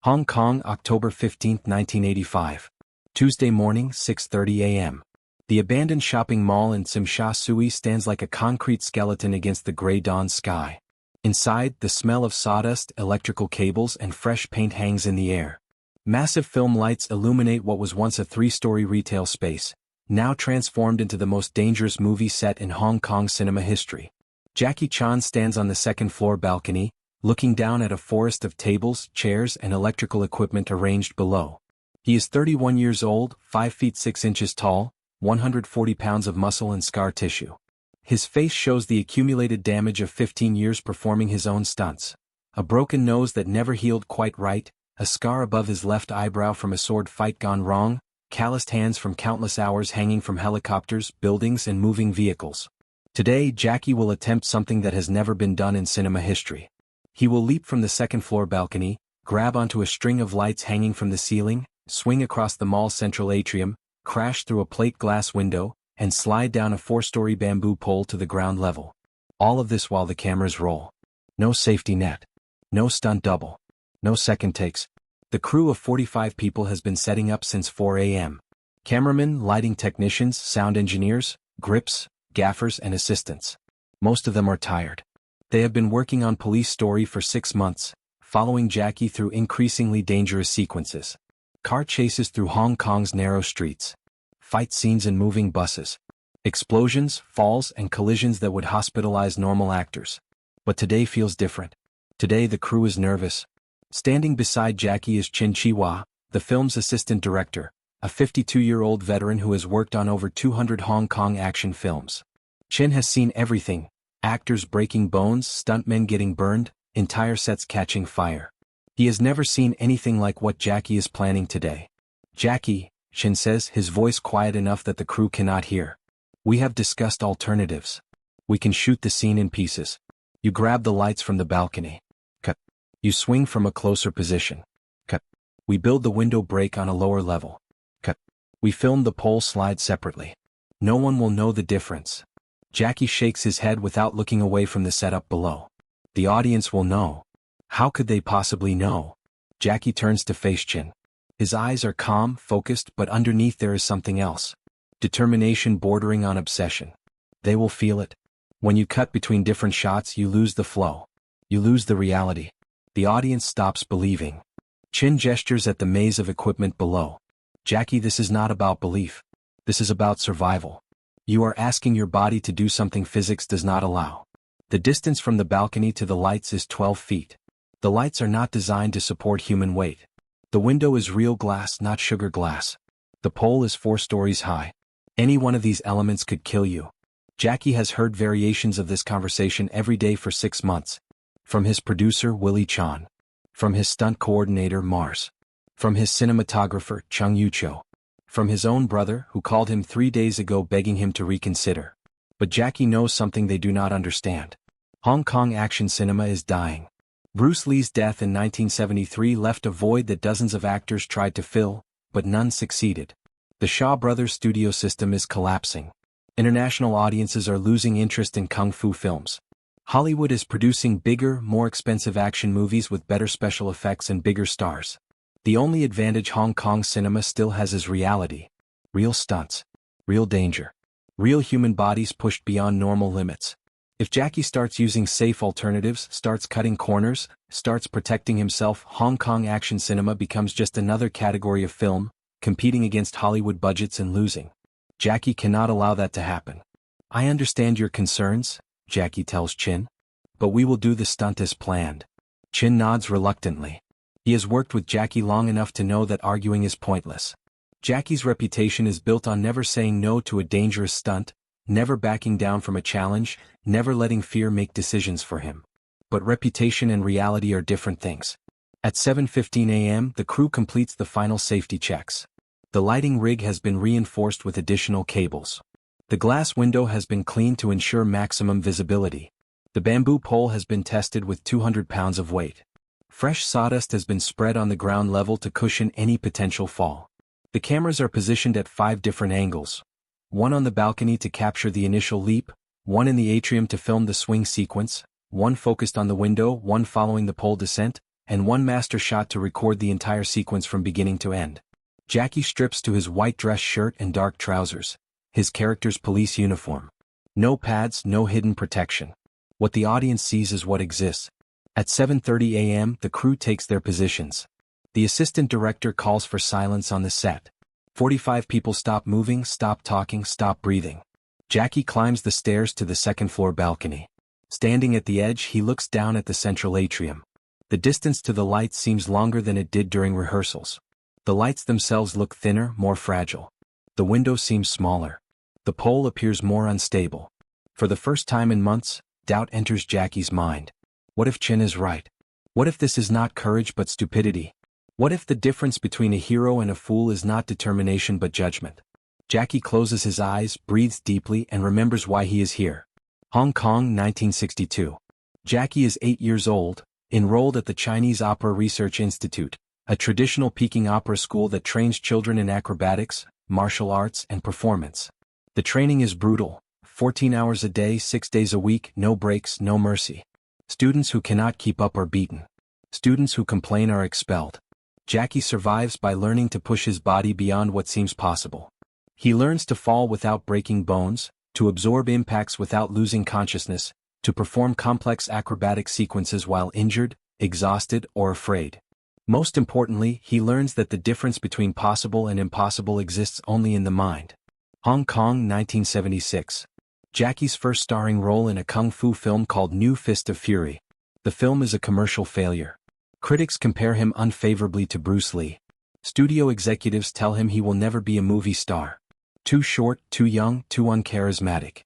Hong Kong, October 15, 1985. Tuesday morning, 6:30 a.m. The abandoned shopping mall in Tsim Sha Tsui stands like a concrete skeleton against the gray dawn sky. Inside, the smell of sawdust, electrical cables, and fresh paint hangs in the air. Massive film lights illuminate what was once a three-story retail space, now transformed into the most dangerous movie set in Hong Kong cinema history. Jackie Chan stands on the second-floor balcony, looking down at a forest of tables, chairs, and electrical equipment arranged below. He is 31 years old, 5 feet 6 inches tall, 140 pounds of muscle and scar tissue. His face shows the accumulated damage of 15 years performing his own stunts. A broken nose that never healed quite right, a scar above his left eyebrow from a sword fight gone wrong, calloused hands from countless hours hanging from helicopters, buildings, and moving vehicles. Today, Jackie will attempt something that has never been done in cinema history. He will leap from the second-floor balcony, grab onto a string of lights hanging from the ceiling, swing across the mall's central atrium, crash through a plate glass window, and slide down a 4-story bamboo pole to the ground level. All of this while the cameras roll. No safety net. No stunt double. No second takes. The crew of 45 people has been setting up since 4 a.m. Cameramen, lighting technicians, sound engineers, grips, gaffers, and assistants. Most of them are tired. They have been working on Police Story for 6 months, following Jackie through increasingly dangerous sequences. Car chases through Hong Kong's narrow streets. Fight scenes in moving buses. Explosions, falls, and collisions that would hospitalize normal actors. But today feels different. Today the crew is nervous. Standing beside Jackie is Chin Chi-wah, the film's assistant director, a 52-year-old veteran who has worked on over 200 Hong Kong action films. Chin has seen everything. Actors breaking bones, stuntmen getting burned, entire sets catching fire. He has never seen anything like what Jackie is planning today. "Jackie," Chin says, his voice quiet enough that the crew cannot hear. "We have discussed alternatives. We can shoot the scene in pieces. You grab the lights from the balcony. Cut. You swing from a closer position. Cut. We build the window break on a lower level. Cut. We film the pole slide separately. No one will know the difference." Jackie shakes his head without looking away from the setup below. "The audience will know." "How could they possibly know?" Jackie turns to face Chin. His eyes are calm, focused, but underneath there is something else. Determination bordering on obsession. "They will feel it. When you cut between different shots, you lose the flow. You lose the reality. The audience stops believing." Chin gestures at the maze of equipment below. "Jackie, this is not about belief. This is about survival. You are asking your body to do something physics does not allow." The distance from the balcony to the lights is 12 feet. The lights are not designed to support human weight. The window is real glass, not sugar glass. The pole is 4 stories high. Any one of these elements could kill you. Jackie has heard variations of this conversation every day for 6 months. From his producer, Willie Chan. From his stunt coordinator, Mars. From his cinematographer, Chung Yu-cho. From his own brother, who called him 3 days ago begging him to reconsider. But Jackie knows something they do not understand. Hong Kong action cinema is dying. Bruce Lee's death in 1973 left a void that dozens of actors tried to fill, but none succeeded. The Shaw Brothers studio system is collapsing. International audiences are losing interest in kung fu films. Hollywood is producing bigger, more expensive action movies with better special effects and bigger stars. The only advantage Hong Kong cinema still has is reality. Real stunts. Real danger. Real human bodies pushed beyond normal limits. If Jackie starts using safe alternatives, starts cutting corners, starts protecting himself, Hong Kong action cinema becomes just another category of film, competing against Hollywood budgets and losing. Jackie cannot allow that to happen. "I understand your concerns," Jackie tells Chin. "But we will do the stunt as planned." Chin nods reluctantly. He has worked with Jackie long enough to know that arguing is pointless. Jackie's reputation is built on never saying no to a dangerous stunt, never backing down from a challenge, never letting fear make decisions for him. But reputation and reality are different things. At 7:15 a.m., the crew completes the final safety checks. The lighting rig has been reinforced with additional cables. The glass window has been cleaned to ensure maximum visibility. The bamboo pole has been tested with 200 pounds of weight. Fresh sawdust has been spread on the ground level to cushion any potential fall. The cameras are positioned at 5 different angles. One on the balcony to capture the initial leap, one in the atrium to film the swing sequence, one focused on the window, one following the pole descent, and one master shot to record the entire sequence from beginning to end. Jackie strips to his white dress shirt and dark trousers, his character's police uniform. No pads, no hidden protection. What the audience sees is what exists. At 7:30 a.m., the crew takes their positions. The assistant director calls for silence on the set. 45 people stop moving, stop talking, stop breathing. Jackie climbs the stairs to the second-floor balcony. Standing at the edge, he looks down at the central atrium. The distance to the lights seems longer than it did during rehearsals. The lights themselves look thinner, more fragile. The window seems smaller. The pole appears more unstable. For the first time in months, doubt enters Jackie's mind. What if Chin is right? What if this is not courage but stupidity? What if the difference between a hero and a fool is not determination but judgment? Jackie closes his eyes, breathes deeply, and remembers why he is here. Hong Kong, 1962. Jackie is 8 years old, enrolled at the Chinese Opera Research Institute, a traditional Peking opera school that trains children in acrobatics, martial arts, and performance. The training is brutal, 14 hours a day, 6 days a week, no breaks, no mercy. Students who cannot keep up are beaten. Students who complain are expelled. Jackie survives by learning to push his body beyond what seems possible. He learns to fall without breaking bones, to absorb impacts without losing consciousness, to perform complex acrobatic sequences while injured, exhausted, or afraid. Most importantly, he learns that the difference between possible and impossible exists only in the mind. Hong Kong, 1976. Jackie's first starring role in a kung fu film called New Fist of Fury. The film is a commercial failure. Critics compare him unfavorably to Bruce Lee. Studio executives tell him he will never be a movie star. Too short, too young, too uncharismatic.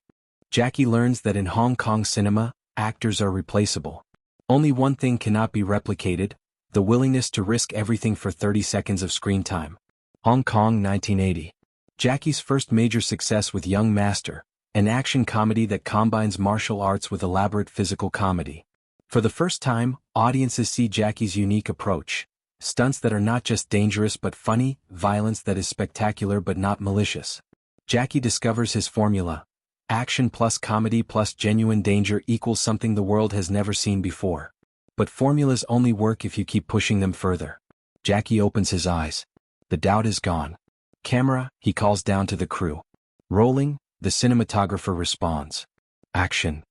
Jackie learns that in Hong Kong cinema, actors are replaceable. Only one thing cannot be replicated: the willingness to risk everything for 30 seconds of screen time. Hong Kong, 1980. Jackie's first major success with Young Master, an action comedy that combines martial arts with elaborate physical comedy. For the first time, audiences see Jackie's unique approach. Stunts that are not just dangerous but funny, violence that is spectacular but not malicious. Jackie discovers his formula. Action plus comedy plus genuine danger equals something the world has never seen before. But formulas only work if you keep pushing them further. Jackie opens his eyes. The doubt is gone. Camera, he calls down to the crew. Rolling, the cinematographer responds. Action.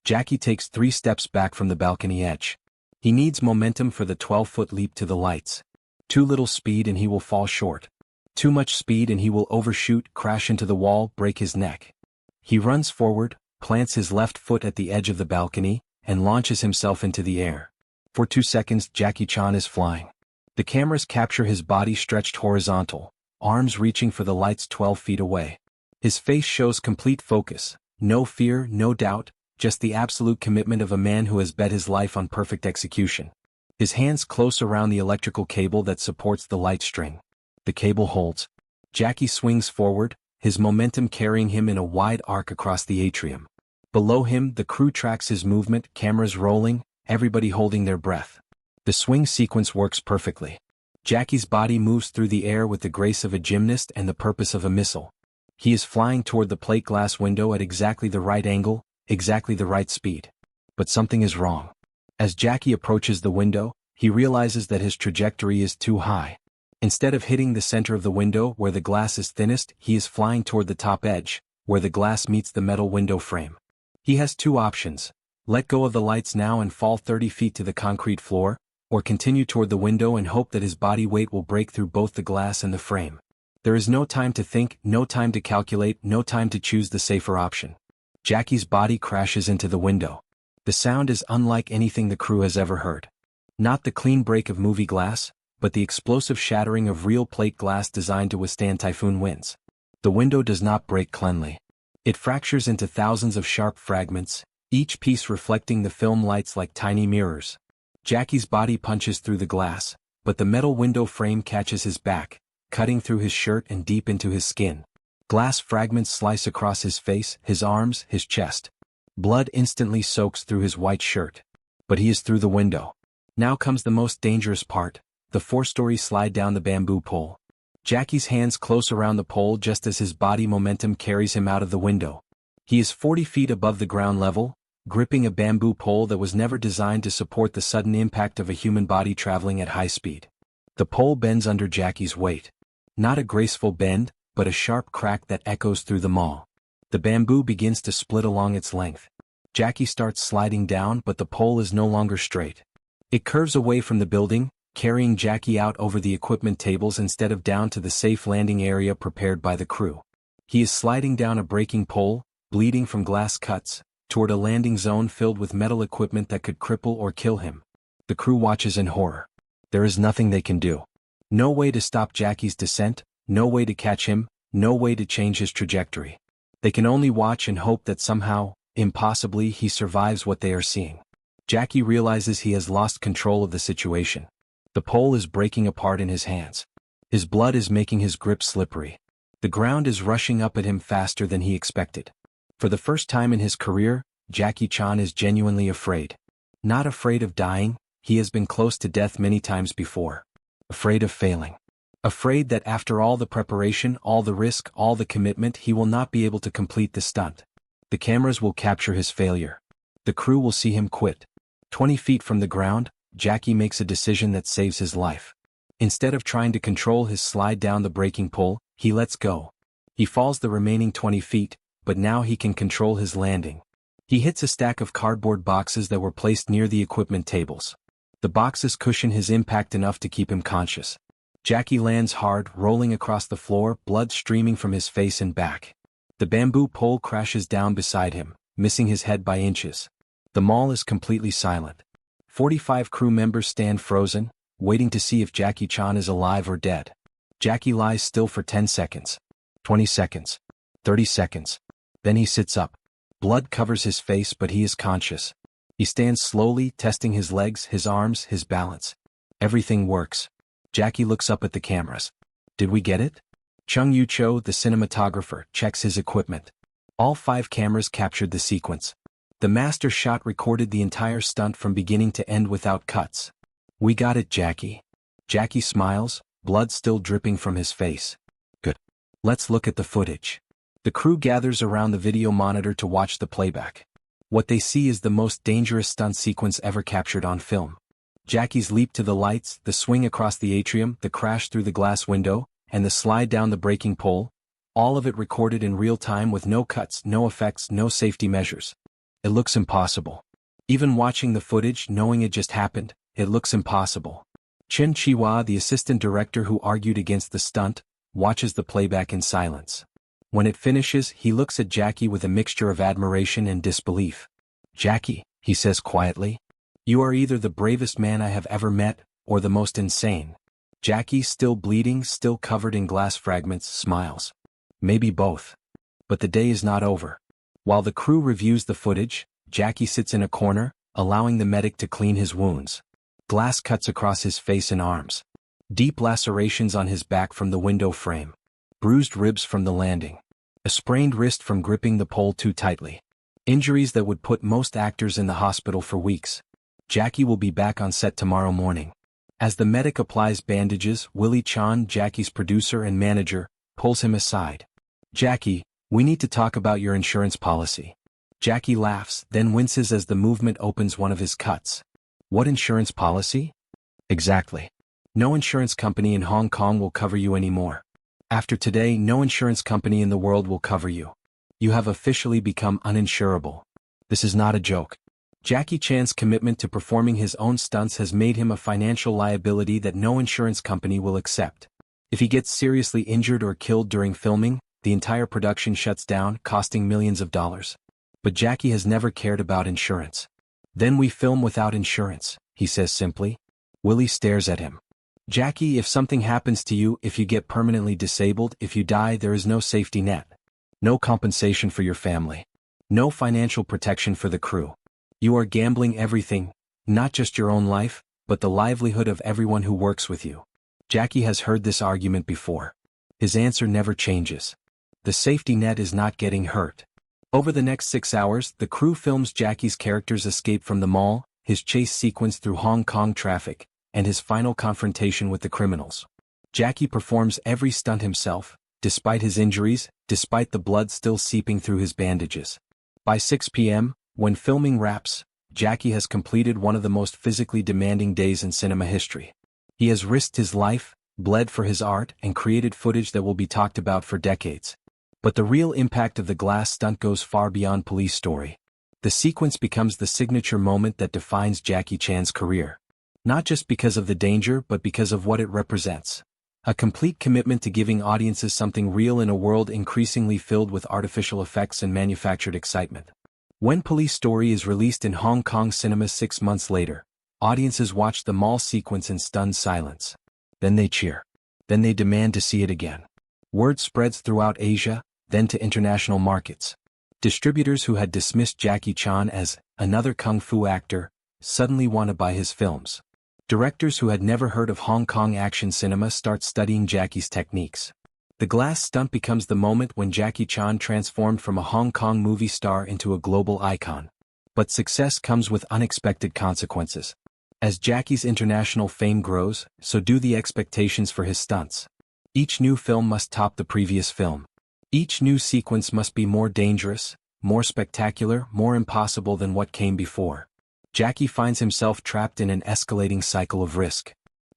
Jackie takes 3 steps back from the balcony edge. He needs momentum for the 12-foot leap to the lights. Too little speed and he will fall short. Too much speed and he will overshoot, crash into the wall, break his neck. He runs forward, plants his left foot at the edge of the balcony, and launches himself into the air. For 2 seconds, Jackie Chan is flying. The cameras capture his body stretched horizontal, arms reaching for the lights 12 feet away. His face shows complete focus, no fear, no doubt, just the absolute commitment of a man who has bet his life on perfect execution. His hands close around the electrical cable that supports the light string. The cable holds. Jackie swings forward, his momentum carrying him in a wide arc across the atrium. Below him, the crew tracks his movement, cameras rolling, everybody holding their breath. The swing sequence works perfectly. Jackie's body moves through the air with the grace of a gymnast and the purpose of a missile. He is flying toward the plate glass window at exactly the right angle, exactly the right speed. But something is wrong. As Jackie approaches the window, he realizes that his trajectory is too high. Instead of hitting the center of the window where the glass is thinnest, he is flying toward the top edge, where the glass meets the metal window frame. He has 2 options: let go of the lights now and fall 30 feet to the concrete floor, or continue toward the window and hope that his body weight will break through both the glass and the frame. There is no time to think, no time to calculate, no time to choose the safer option. Jackie's body crashes into the window. The sound is unlike anything the crew has ever heard. Not the clean break of movie glass, but the explosive shattering of real plate glass designed to withstand typhoon winds. The window does not break cleanly. It fractures into thousands of sharp fragments, each piece reflecting the film lights like tiny mirrors. Jackie's body punches through the glass, but the metal window frame catches his back, cutting through his shirt and deep into his skin. Glass fragments slice across his face, his arms, his chest. Blood instantly soaks through his white shirt. But he is through the window. Now comes the most dangerous part, the 4-story slide down the bamboo pole. Jackie's hands close around the pole just as his body momentum carries him out of the window. He is 40 feet above the ground level, gripping a bamboo pole that was never designed to support the sudden impact of a human body traveling at high speed. The pole bends under Jackie's weight. Not a graceful bend, but a sharp crack that echoes through the mall. The bamboo begins to split along its length. Jackie starts sliding down, but the pole is no longer straight. It curves away from the building, carrying Jackie out over the equipment tables instead of down to the safe landing area prepared by the crew. He is sliding down a breaking pole, bleeding from glass cuts, toward a landing zone filled with metal equipment that could cripple or kill him. The crew watches in horror. There is nothing they can do. No way to stop Jackie's descent, no way to catch him, no way to change his trajectory. They can only watch and hope that somehow, impossibly, he survives what they are seeing. Jackie realizes he has lost control of the situation. The pole is breaking apart in his hands. His blood is making his grip slippery. The ground is rushing up at him faster than he expected. For the first time in his career, Jackie Chan is genuinely afraid. Not afraid of dying, he has been close to death many times before. Afraid of failing. Afraid that after all the preparation, all the risk, all the commitment, he will not be able to complete the stunt. The cameras will capture his failure. The crew will see him quit. 20 feet from the ground, Jackie makes a decision that saves his life. Instead of trying to control his slide down the breaking pole, he lets go. He falls the remaining 20 feet, but now he can control his landing. He hits a stack of cardboard boxes that were placed near the equipment tables. The boxes cushion his impact enough to keep him conscious. Jackie lands hard, rolling across the floor, blood streaming from his face and back. The bamboo pole crashes down beside him, missing his head by inches. The mall is completely silent. 45 crew members stand frozen, waiting to see if Jackie Chan is alive or dead. Jackie lies still for 10 seconds. 20 seconds. 30 seconds. Then he sits up. Blood covers his face, but he is conscious. He stands slowly, testing his legs, his arms, his balance. Everything works. Jackie looks up at the cameras. Did we get it? Chung Yu-cho, the cinematographer, checks his equipment. All 5 cameras captured the sequence. The master shot recorded the entire stunt from beginning to end without cuts. We got it, Jackie. Jackie smiles, blood still dripping from his face. Good. Let's look at the footage. The crew gathers around the video monitor to watch the playback. What they see is the most dangerous stunt sequence ever captured on film. Jackie's leap to the lights, the swing across the atrium, the crash through the glass window, and the slide down the breaking pole, all of it recorded in real time with no cuts, no effects, no safety measures. It looks impossible. Even watching the footage, knowing it just happened, it looks impossible. Chen Chi-hua, the assistant director who argued against the stunt, watches the playback in silence. When it finishes, he looks at Jackie with a mixture of admiration and disbelief. Jackie, he says quietly, you are either the bravest man I have ever met, or the most insane. Jackie, still bleeding, still covered in glass fragments, smiles. Maybe both. But the day is not over. While the crew reviews the footage, Jackie sits in a corner, allowing the medic to clean his wounds. Glass cuts across his face and arms. Deep lacerations on his back from the window frame. Bruised ribs from the landing. A sprained wrist from gripping the pole too tightly. Injuries that would put most actors in the hospital for weeks. Jackie will be back on set tomorrow morning. As the medic applies bandages, Willie Chan, Jackie's producer and manager, pulls him aside. Jackie, we need to talk about your insurance policy. Jackie laughs, then winces as the movement opens one of his cuts. What insurance policy? Exactly. No insurance company in Hong Kong will cover you anymore. After today, no insurance company in the world will cover you. You have officially become uninsurable. This is not a joke. Jackie Chan's commitment to performing his own stunts has made him a financial liability that no insurance company will accept. If he gets seriously injured or killed during filming, the entire production shuts down, costing millions of dollars. But Jackie has never cared about insurance. Then we film without insurance, he says simply. Willie stares at him. Jackie, if something happens to you, if you get permanently disabled, if you die, there is no safety net. No compensation for your family. No financial protection for the crew. You are gambling everything, not just your own life, but the livelihood of everyone who works with you. Jackie has heard this argument before. His answer never changes. The safety net is not getting hurt. Over the next 6 hours, the crew films Jackie's character's escape from the mall, his chase sequence through Hong Kong traffic, and his final confrontation with the criminals. Jackie performs every stunt himself, despite his injuries, despite the blood still seeping through his bandages. By 6 p.m., When filming wraps, Jackie has completed one of the most physically demanding days in cinema history. He has risked his life, bled for his art, and created footage that will be talked about for decades. But the real impact of the glass stunt goes far beyond police story. The sequence becomes the signature moment that defines Jackie Chan's career. Not just because of the danger but because of what it represents. A complete commitment to giving audiences something real in a world increasingly filled with artificial effects and manufactured excitement. When Police Story is released in Hong Kong cinemas 6 months later, audiences watch the mall sequence in stunned silence. Then they cheer. Then they demand to see it again. Word spreads throughout Asia, then to international markets. Distributors who had dismissed Jackie Chan as another kung fu actor suddenly want to buy his films. Directors who had never heard of Hong Kong action cinema start studying Jackie's techniques. The glass stunt becomes the moment when Jackie Chan transformed from a Hong Kong movie star into a global icon. But success comes with unexpected consequences. As Jackie's international fame grows, so do the expectations for his stunts. Each new film must top the previous film. Each new sequence must be more dangerous, more spectacular, more impossible than what came before. Jackie finds himself trapped in an escalating cycle of risk.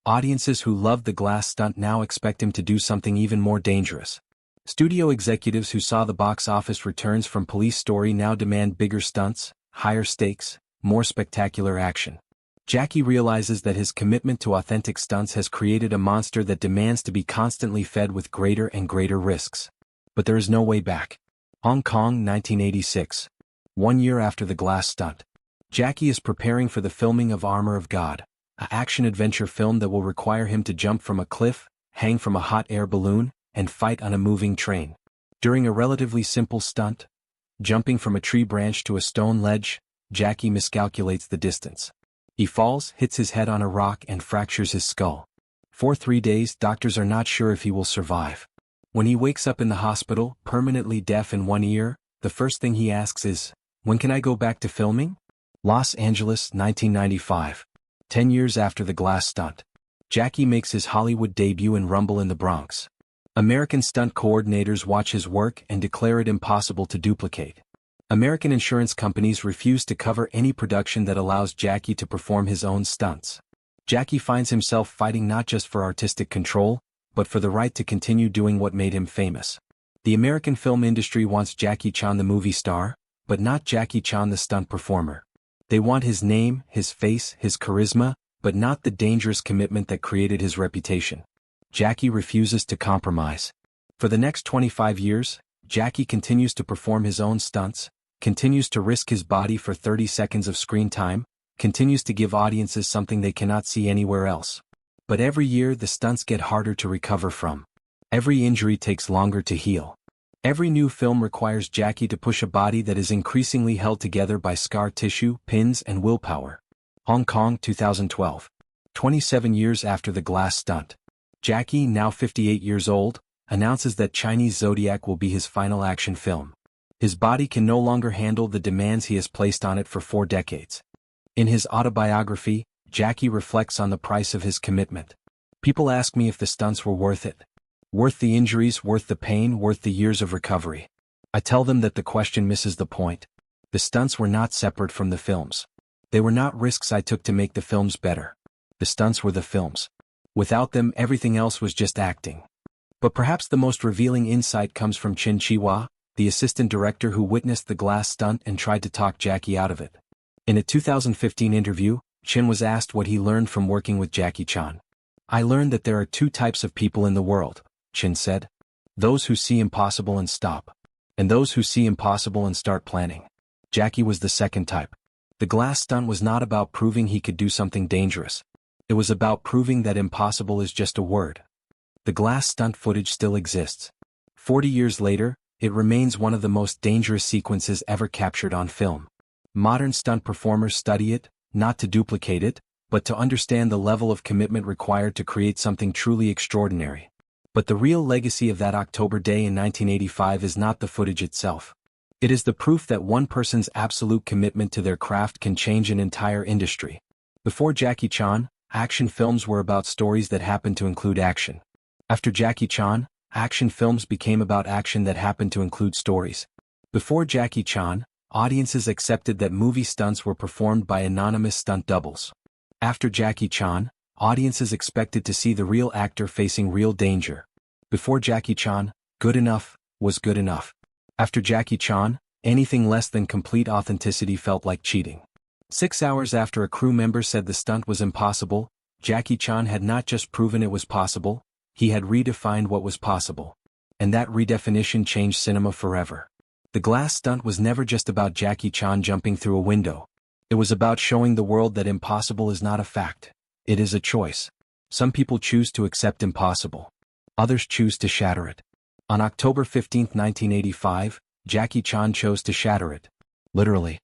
Audiences who loved the glass stunt now expect him to do something even more dangerous. Studio executives who saw the box office returns from Police Story now demand bigger stunts, higher stakes, more spectacular action. Jackie realizes that his commitment to authentic stunts has created a monster that demands to be constantly fed with greater and greater risks. But there is no way back. Hong Kong, 1986. 1 year after the glass stunt. Jackie is preparing for the filming of Armor of God, an action-adventure film that will require him to jump from a cliff, hang from a hot air balloon, and fight on a moving train. During a relatively simple stunt, jumping from a tree branch to a stone ledge, Jackie miscalculates the distance. He falls, hits his head on a rock, and fractures his skull. For 3 days, doctors are not sure if he will survive. When he wakes up in the hospital, permanently deaf in one ear, the first thing he asks is, "When can I go back to filming?" Los Angeles, 1995. 10 years after the glass stunt. Jackie makes his Hollywood debut in Rumble in the Bronx. American stunt coordinators watch his work and declare it impossible to duplicate. American insurance companies refuse to cover any production that allows Jackie to perform his own stunts. Jackie finds himself fighting not just for artistic control, but for the right to continue doing what made him famous. The American film industry wants Jackie Chan the movie star, but not Jackie Chan the stunt performer. They want his name, his face, his charisma, but not the dangerous commitment that created his reputation. Jackie refuses to compromise. For the next 25 years, Jackie continues to perform his own stunts, continues to risk his body for 30 seconds of screen time, continues to give audiences something they cannot see anywhere else. But every year the stunts get harder to recover from. Every injury takes longer to heal. Every new film requires Jackie to push a body that is increasingly held together by scar tissue, pins, and willpower. Hong Kong, 2012. 27 years after the glass stunt. Jackie, now 58 years old, announces that Chinese Zodiac will be his final action film. His body can no longer handle the demands he has placed on it for 4 decades. In his autobiography, Jackie reflects on the price of his commitment. People ask me if the stunts were worth it. Worth the injuries, worth the pain, worth the years of recovery. I tell them that the question misses the point. The stunts were not separate from the films. They were not risks I took to make the films better. The stunts were the films. Without them, everything else was just acting. But perhaps the most revealing insight comes from Chin Chihuahua, the assistant director who witnessed the glass stunt and tried to talk Jackie out of it. In a 2015 interview, Chin was asked what he learned from working with Jackie Chan. "I learned that there are 2 types of people in the world," Chin said. "Those who see impossible and stop. And those who see impossible and start planning." Jackie was the second type. The glass stunt was not about proving he could do something dangerous. It was about proving that impossible is just a word. The glass stunt footage still exists. 40 years later, it remains one of the most dangerous sequences ever captured on film. Modern stunt performers study it, not to duplicate it, but to understand the level of commitment required to create something truly extraordinary. But the real legacy of that October day in 1985 is not the footage itself. It is the proof that one person's absolute commitment to their craft can change an entire industry. Before Jackie Chan, action films were about stories that happened to include action. After Jackie Chan, action films became about action that happened to include stories. Before Jackie Chan, audiences accepted that movie stunts were performed by anonymous stunt doubles. After Jackie Chan, audiences expected to see the real actor facing real danger. Before Jackie Chan, good enough was good enough. After Jackie Chan, anything less than complete authenticity felt like cheating. 6 hours after a crew member said the stunt was impossible, Jackie Chan had not just proven it was possible, he had redefined what was possible. And that redefinition changed cinema forever. The glass stunt was never just about Jackie Chan jumping through a window. It was about showing the world that impossible is not a fact. It is a choice. Some people choose to accept impossible. Others choose to shatter it. On October 15, 1985, Jackie Chan chose to shatter it. Literally.